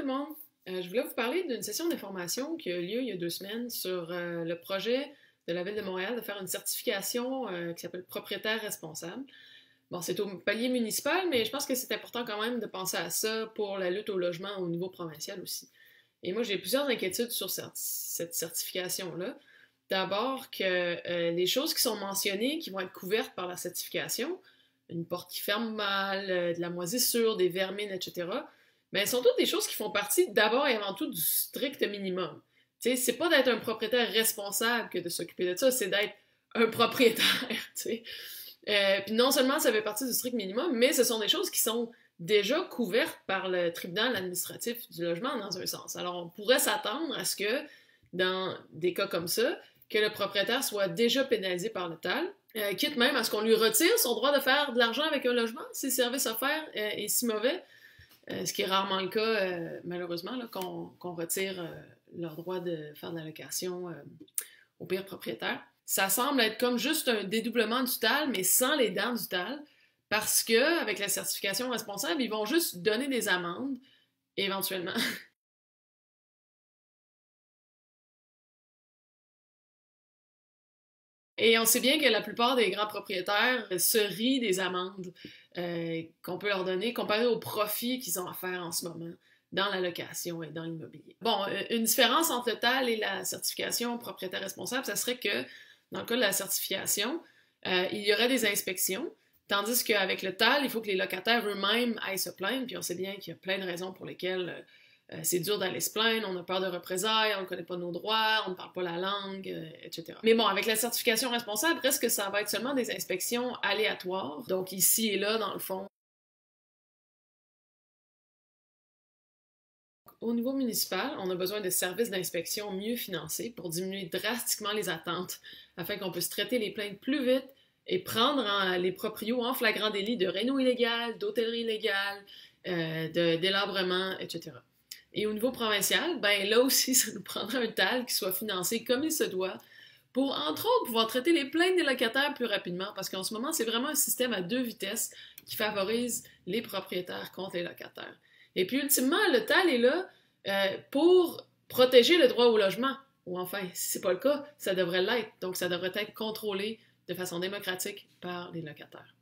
tout le monde! Je voulais vous parler d'une session d'information qui a eu lieu il y a 2 semaines sur le projet de la Ville de Montréal de faire une certification qui s'appelle propriétaire responsable. Bon, c'est au palier municipal, mais je pense que c'est important quand même de penser à ça pour la lutte au logement au niveau provincial aussi. Et moi, j'ai plusieurs inquiétudes sur cette certification-là. D'abord, que les choses qui sont mentionnées, qui vont être couvertes par la certification, une porte qui ferme mal, de la moisissure, des vermines, etc., mais elles sont toutes des choses qui font partie d'abord et avant tout du strict minimum. Tu sais, c'est pas d'être un propriétaire responsable que de s'occuper de ça, c'est d'être un propriétaire, tu sais. Puis non seulement ça fait partie du strict minimum, mais ce sont des choses qui sont déjà couvertes par le tribunal administratif du logement dans un sens. Alors on pourrait s'attendre à ce que, dans des cas comme ça, que le propriétaire soit déjà pénalisé par le TAL, quitte même à ce qu'on lui retire son droit de faire de l'argent avec un logement si le service offert est si mauvais, ce qui est rarement le cas, malheureusement, qu'on retire leur droit de faire de la location au pire propriétaire. Ça semble être comme juste un dédoublement du TAL, mais sans les dents du TAL, parce que avec la certification responsable, ils vont juste donner des amendes, éventuellement. Et on sait bien que la plupart des grands propriétaires se rient des amendes qu'on peut leur donner comparé aux profits qu'ils ont à faire en ce moment dans la location et dans l'immobilier. Bon, une différence entre le TAL et la certification propriétaire responsable, ça serait que dans le cas de la certification, il y aurait des inspections, tandis qu'avec le TAL, il faut que les locataires eux-mêmes aillent se plaindre, puis on sait bien qu'il y a plein de raisons pour lesquelles c'est dur d'aller se plaindre, on a peur de représailles, on ne connaît pas nos droits, on ne parle pas la langue, etc. Mais bon, avec la certification responsable, reste que ça va être seulement des inspections aléatoires, donc ici et là, dans le fond. Au niveau municipal, on a besoin de services d'inspection mieux financés pour diminuer drastiquement les attentes, afin qu'on puisse traiter les plaintes plus vite et prendre les proprios en flagrant délit de réno illégal, d'hôtellerie illégale, de délabrement, etc. Et au niveau provincial, ben là aussi, ça nous prendrait un TAL qui soit financé comme il se doit pour, entre autres, pouvoir traiter les plaintes des locataires plus rapidement, parce qu'en ce moment, c'est vraiment un système à 2 vitesses qui favorise les propriétaires contre les locataires. Et puis, ultimement, le TAL est là pour protéger le droit au logement. Ou enfin, si c'est pas le cas, ça devrait l'être. Donc, ça devrait être contrôlé de façon démocratique par les locataires.